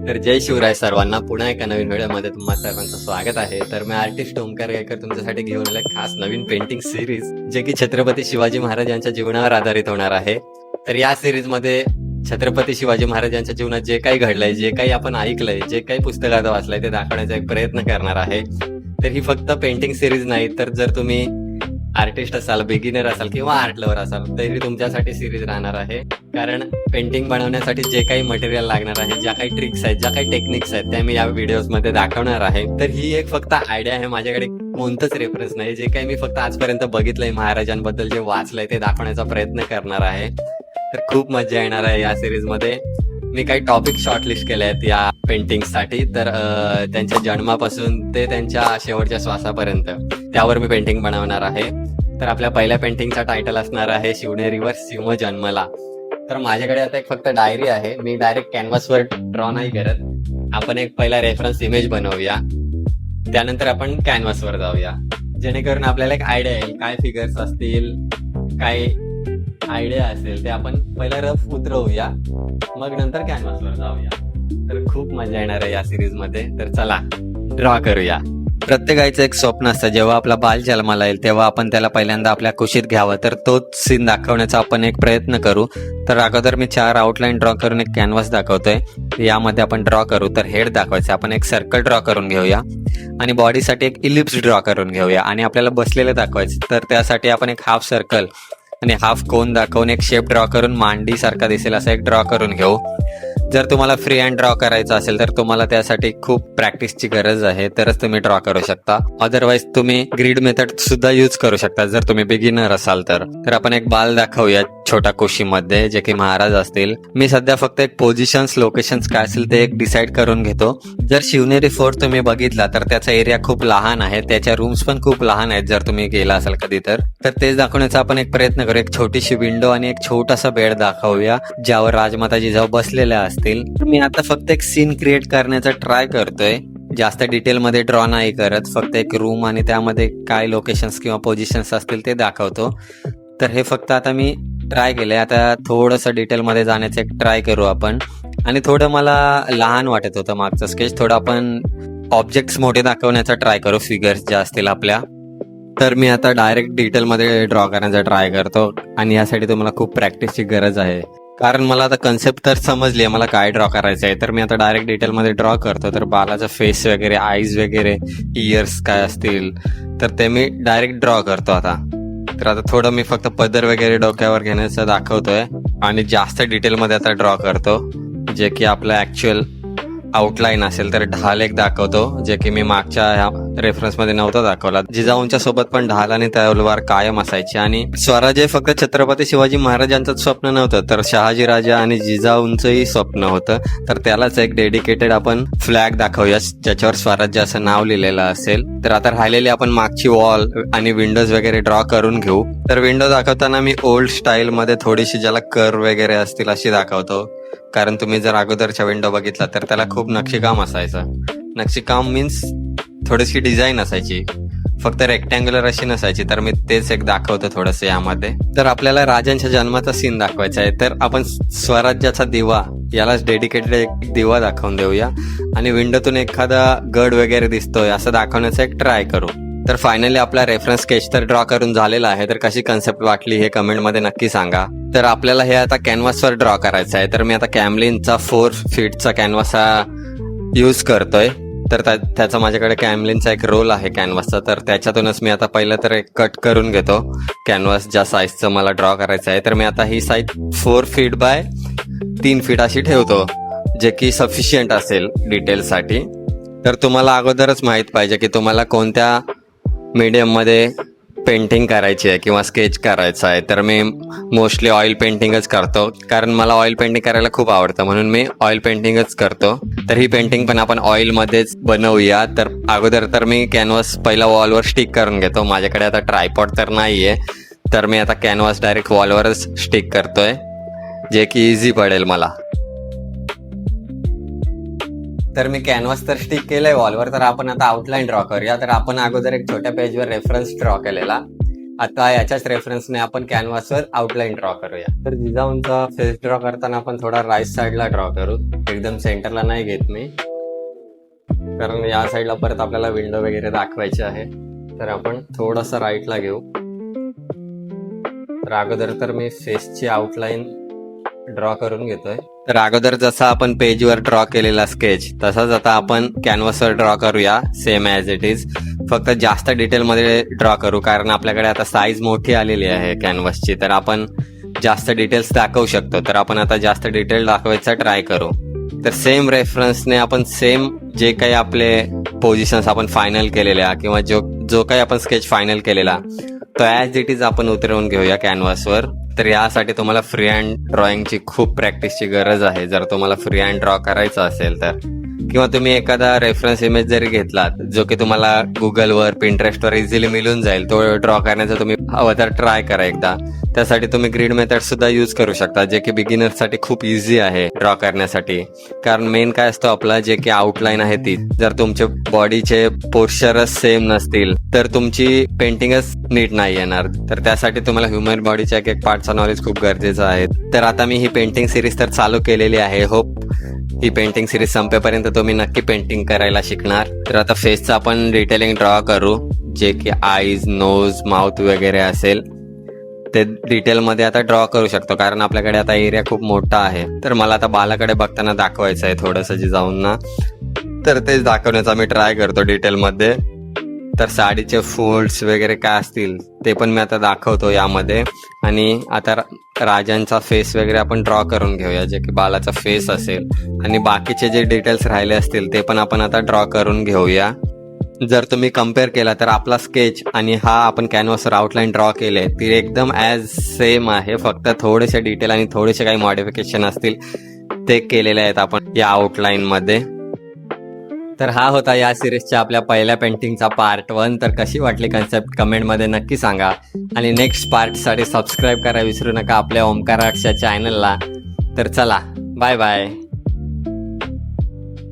तर जय शिवराय सर्वांना. पुन्हा एका नवीन व्हिडिओमध्ये तुम्हा सर्वांचं स्वागत आहे. तर मी आर्टिस्ट ओमकार गायकर तुमच्यासाठी घेऊन आलोय खास नवीन पेंटिंग सिरीज, जे की छत्रपती शिवाजी महाराज यांच्या जीवनावर आधारित होणार आहे. तर या सिरीज मध्ये छत्रपती शिवाजी महाराज यांच्या जीवनात जे काही घडलंय, जे काही आपण ऐकलंय, जे काही पुस्तकात वाचलंय ते दाखवण्याचा एक प्रयत्न करणार आहे. तर ही फक्त पेंटिंग सिरीज नाही, तर जर तुम्ही आर्टिस्ट असाल, बिगिनर असाल किंवा आर्ट लवर असाल तरी तुमच्यासाठी सिरीज राहणार आहे. कारण पेंटिंग बनवण्यासाठी जे काही मटेरियल लागणार आहे, ज्या काही ट्रिक्स आहेत, ज्या काही टेक्निक्स आहेत त्या मी या व्हिडिओज मध्ये दाखवणार आहे. तर ही एक फक्त आयडिया आहे, माझ्याकडे कोणतंच रेफरन्स नाही. जे काही मी फक्त आजपर्यंत बघितलंय महाराजांबद्दल, जे वाचलंय ते दाखवण्याचा प्रयत्न करणार आहे. तर खूप मजा येणार आहे या सिरीज मध्ये. मी काही टॉपिक शॉर्टलिस्ट केले आहेत या पेंटिंगसाठी. तर त्यांच्या जन्मापासून ते त्यांच्या शेवटच्या श्वासापर्यंत त्यावर मी पेंटिंग बनवणार आहे. तर आपल्या पहिल्या पेंटिंगचा टायटल असणार आहे शिवनेरीवर सिंह जन्मला. तर माझ्याकडे आता एक फक्त डायरी आहे. मी डायरेक्ट कॅनव्हासवर ड्रॉ नाही करत. आपण एक पहिला रेफरन्स इमेज बनवूया, त्यानंतर आपण कॅनव्हासवर जाऊया, जेणेकरून आपल्याला एक आयडिया येईल काय फिगर्स असतील, काय आयडिया असेल ते आपण पहिला रफ उतरवूया, मग नंतर कॅनव्हासवर जाऊया. तर खूप मजा येणार आहे या सिरीज मध्ये. तर चला ड्रॉ करूया. प्रत्येकाचं एक स्वप्न असतं, जेव्हा आपला बाल जन्माला येईल तेव्हा आपण त्याला पहिल्यांदा आपल्या कुशीत घ्यावं. तर तोच सीन दाखवण्याचा आपण एक प्रयत्न करू. तर अगोदर मी 4 आउटलाईन ड्रॉ करून एक कॅनव्हास दाखवतोय. यामध्ये आपण ड्रॉ करू. तर हेड दाखवायचं, आपण एक सर्कल ड्रॉ करून घेऊया आणि बॉडीसाठी एक इलिप्स ड्रॉ करून घेऊया आणि आपल्याला बसलेलं दाखवायचं. तर त्यासाठी आपण एक हाफ सर्कल आणि हाफ कोन दाखवून एक शेप ड्रॉ करून मांडी सारखा दिसेल असा एक ड्रॉ करून घेऊ. जर तुम्हाला फ्री हँड ड्रॉ करायचं असेल तर तुम्हाला त्यासाठी खूप प्रॅक्टिसची गरज आहे, तरच तुम्ही ड्रॉ करू शकता. अदरवाईज तुम्ही ग्रीड मेथड सुद्धा यूज करू शकता जर तुम्ही बिगिनर असाल तर. आपण एक बाल दाखवूया छोट्या कुशीमध्ये, जे की महाराज असतील. मी सध्या फक्त एक पोझिशन्स, लोकेशन्स काय असेल ते एक डिसाईड करून घेतो. जर शिवनेरी फोर्ट तुम्ही बघितला तर त्याचा एरिया खूप लहान आहे, त्याच्या रूम्स पण खूप लहान आहेत जर तुम्ही गेला असाल कधी तर. तेच दाखवण्याचा आपण एक प्रयत्न करू. एक छोटीशी विंडो आणि एक छोटासा बेड दाखवूया ज्यावर राजमाता जिजाऊ बसलेल्या असतील. मी आता फक्त एक सीन क्रिएट करण्याचा ट्राय करतोय, जास्त डिटेलमध्ये ड्रॉ नाही करत. फक्त एक रूम आणि त्यामध्ये काय लोकेशन्स किंवा पोझिशन्स असतील ते दाखवतो. तर हे फक्त आता मी ट्राय केलंय. आता थोडंसं डिटेलमध्ये जाण्याचं एक ट्राय करू आपण. आणि थोडं मला लहान वाटत होतं मागचं स्केच, थोडं आपण ऑब्जेक्ट्स मोठे दाखवण्याचा ट्राय करू, फिगर्स ज्या असतील आपल्या. तर मी आता डायरेक्ट डिटेलमध्ये ड्रॉ करण्याचा ट्राय करतो आणि यासाठी तुम्हाला खूप प्रॅक्टिसची गरज आहे. कारण मला आता कन्सेप्ट तर समजली आहे मला काय ड्रॉ करायचं आहे. तर मी आता डायरेक्ट डिटेलमध्ये ड्रॉ करतो. तर बालाचा फेस वगैरे, आईज वगैरे, इयर्स काय असतील तर ते मी डायरेक्ट ड्रॉ करतो आता. तर आता थोडं मी फक्त पदर वगैरे डोक्यावर घेण्याचं दाखवतोय आणि जास्त डिटेलमध्ये आता ड्रॉ करतो, जे की आपलं ऍक्च्युअल आउटलाईन असेल. तर ढाल एक दाखवतो, जे की मी मागच्या रेफरन्समध्ये नव्हता दाखवला. जिजाऊंच्या सोबत पण ढाल आणि तलवार कायम असायची. आणि स्वराज्य फक्त छत्रपती शिवाजी महाराजांचंच स्वप्न नव्हतं, तर शहाजी राजा आणि जिजाऊंचंही स्वप्न होतं. तर त्यालाच एक डेडिकेटेड आपण फ्लॅग दाखवूया ज्याच्यावर स्वराज्य असं नाव लिहिलेलं असेल. तर आता राहिलेली आपण मागची वॉल आणि विंडोज वगैरे ड्रॉ करून घेऊ. तर विंडो दाखवताना मी ओल्ड स्टाईल मध्ये थोडीशी, ज्याला कर्व वगैरे असतील अशी दाखवतो. कारण तुम्ही जर अगोदरच्या विंडो बघितला तर त्याला खूप नक्षीकाम असायचं. नक्षीकाम मीन्स थोडीशी डिझाईन असायची, फक्त रेक्टँग्युलर अशी नसायची. तर मी तेच एक दाखवतो थोडंसं यामध्ये. तर आपल्याला राजांच्या जन्माचा सीन दाखवायचा आहे. तर आपण स्वराज्याचा दिवा, यालाच डेडिकेटेड एक दिवा दाखवून देऊया आणि विंडोतून एखादा गड वगैरे दिसतोय असं दाखवण्याचा एक ट्राय करू. तर फायनली आपला रेफरन्स स्केच तर ड्रॉ करून झालेला आहे. तर कशी कन्सेप्ट वाटली हे कमेंटमध्ये नक्की सांगा. तर आपल्याला हे आता कॅनव्हासवर ड्रॉ करायचं आहे. तर मी आता कॅमलिनचा 4 फीटचा कॅनव्हास हा यूज करतोय. तर त्याचा माझ्याकडे कॅमलिनचा एक रोल आहे कॅनव्हासचा. तर त्याच्यातूनच मी आता पहिलं तर एक कट करून घेतो कॅनव्हास ज्या साईजचं मला ड्रॉ करायचं आहे. तर मी आता ही साईज 4 फीट बाय 3 फीट अशी ठेवतो, जे की सफिशियंट असेल डिटेलसाठी. तर तुम्हाला अगोदरच माहीत पाहिजे की तुम्हाला कोणत्या मीडियममध्ये पेंटिंग करायची आहे किंवा स्केच करायचं आहे. तर मी मोस्टली ऑइल पेंटिंगच करतो, कारण मला ऑइल पेंटिंग करायला खूप आवडतं, म्हणून मी ऑइल पेंटिंगच करतो. तर ही पेंटिंग पण आपण ऑइलमध्येच बनवूया. तर अगोदर तर मी कॅनव्हास पहिला वॉलवर स्टिक करून घेतो. माझ्याकडे आता ट्रायपॉड तर नाही आहे, तर मी आता कॅनव्हास डायरेक्ट वॉलवरच स्टिक करतोय, जे की इझी पडेल मला. तर मी कॅनव्हास तर स्टिक केलंय वॉलवर. तर आपण आता आउटलाईन ड्रॉ करूया. तर आपण अगोदर एक छोट्या पेजवर रेफरन्स ड्रॉ केलेला, आता याच्याच रेफरन्सने आपण कॅनव्हासवर आउटलाईन ड्रॉ करूया. तर जिजाऊंचा फेस ड्रॉ करताना आपण थोडा राईट साईडला ड्रॉ करू, एकदम सेंटरला नाही घेत मी, कारण या साईडला परत आपल्याला विंडो वगैरे दाखवायची आहे. तर आपण थोडंसं राईटला घेऊ. तर अगोदर तर मी फेसची आउटलाईन ड्रॉ करून घेतोय. तर अगोदर जसा आपण पेजवर ड्रॉ केलेला स्केच तसाच आता आपण कॅनव्हासवर ड्रॉ करूया, सेम ॲज इट इज. फक्त जास्त डिटेलमध्ये ड्रॉ करू, कारण आपल्याकडे आता साईज मोठी आलेली आहे कॅनव्हासची, तर आपण जास्त डिटेल्स दाखवू शकतो. तर आपण आता जास्त डिटेल दाखवायचा ट्राय करू. तर सेम रेफरन्सने आपण सेम जे काही आपले पोझिशन्स आपण फायनल केलेल्या किंवा जो काही आपण स्केच फायनल केलेला तो ॲज इट इज आपण उतरवून घेऊया कॅनव्हासवर. तर यासाठी तुम्हाला फ्री हँड ड्रॉइंगची खूप प्रॅक्टिसची गरज आहे, जर तुम्हाला फ्री हँड ड्रॉ करायचं असेल तर. किंवा तुम्ही एखादा रेफरन्स इमेज जरी घेतलात जो की तुम्हाला गुगलवर, पिंटरेस्टवर इझिली मिळून जाईल, तो ड्रॉ करण्याचा तुम्ही हवं तर ट्राय करा एकदा. त्यासाठी तुम्ही ग्रीड मेथड सुद्धा यूज करू शकता, जे की बिगिनर्ससाठी खूप इझी आहे ड्रॉ करण्यासाठी. कारण मेन काय असतो आपला, जे की आउटलाईन आहे ती जर तुमचे बॉडीचे पोश्चरच सेम नसतील तर तुमची पेंटिंगच नीट नाही येणार. तर त्यासाठी तुम्हाला ह्युमन बॉडीच्या एक पार्टचं नॉलेज खूप गरजेचं आहे. तर आता मी ही पेंटिंग सिरीज तर चालू केलेली आहे. होप ही पेंटिंग सिरीज संपेपर्यंत तुम्ही नक्की पेंटिंग करायला शिकणार. तर आता फेसचं आपण डिटेलिंग ड्रॉ करू, जे की आईज, नोज, माउथ वगैरे असेल ते डिटेलमध्ये आता ड्रॉ करू शकतो, कारण आपल्याकडे आता एरिया खूप मोठा आहे. तर मला आता बालाकडे बघताना दाखवायचं आहे थोडंसं जिजाऊंना, तर तेच दाखवण्याचा मी ट्राय करतो डिटेलमध्ये. तर साडीचे फोल्ड्स वगैरे काय असतील ते पण मी आता दाखवतो यामध्ये. आणि आता राजांचा फेस वगैरे आपण ड्रॉ करून घेऊया, जे की बालाचा फेस असेल. आणि बाकीचे जे डिटेल्स राहिले असतील ते पण आपण आता ड्रॉ करून घेऊया. जर तुम्ही कम्पेअर केला तर आपला स्केच आणि हा आपण कॅनव्हासवर आउटलाईन ड्रॉ केले ती एकदम ॲज सेम आहे. फक्त थोडेसे डिटेल आणि थोडेसे काही मॉडिफिकेशन असतील ते केलेले आहेत आपण या आउटलाईनमध्ये. तर हा होता या सिरीजच्या आपल्या पहिल्या पेंटिंगचा पार्ट 1. तर कशी वाटली कन्सेप्ट कमेंटमध्ये नक्की सांगा. आणि नेक्स्ट पार्टसाठी सबस्क्राईब करा विसरू नका आपल्या ओमकार आर्ट्सच्या चॅनलला. तर चला, बाय बाय.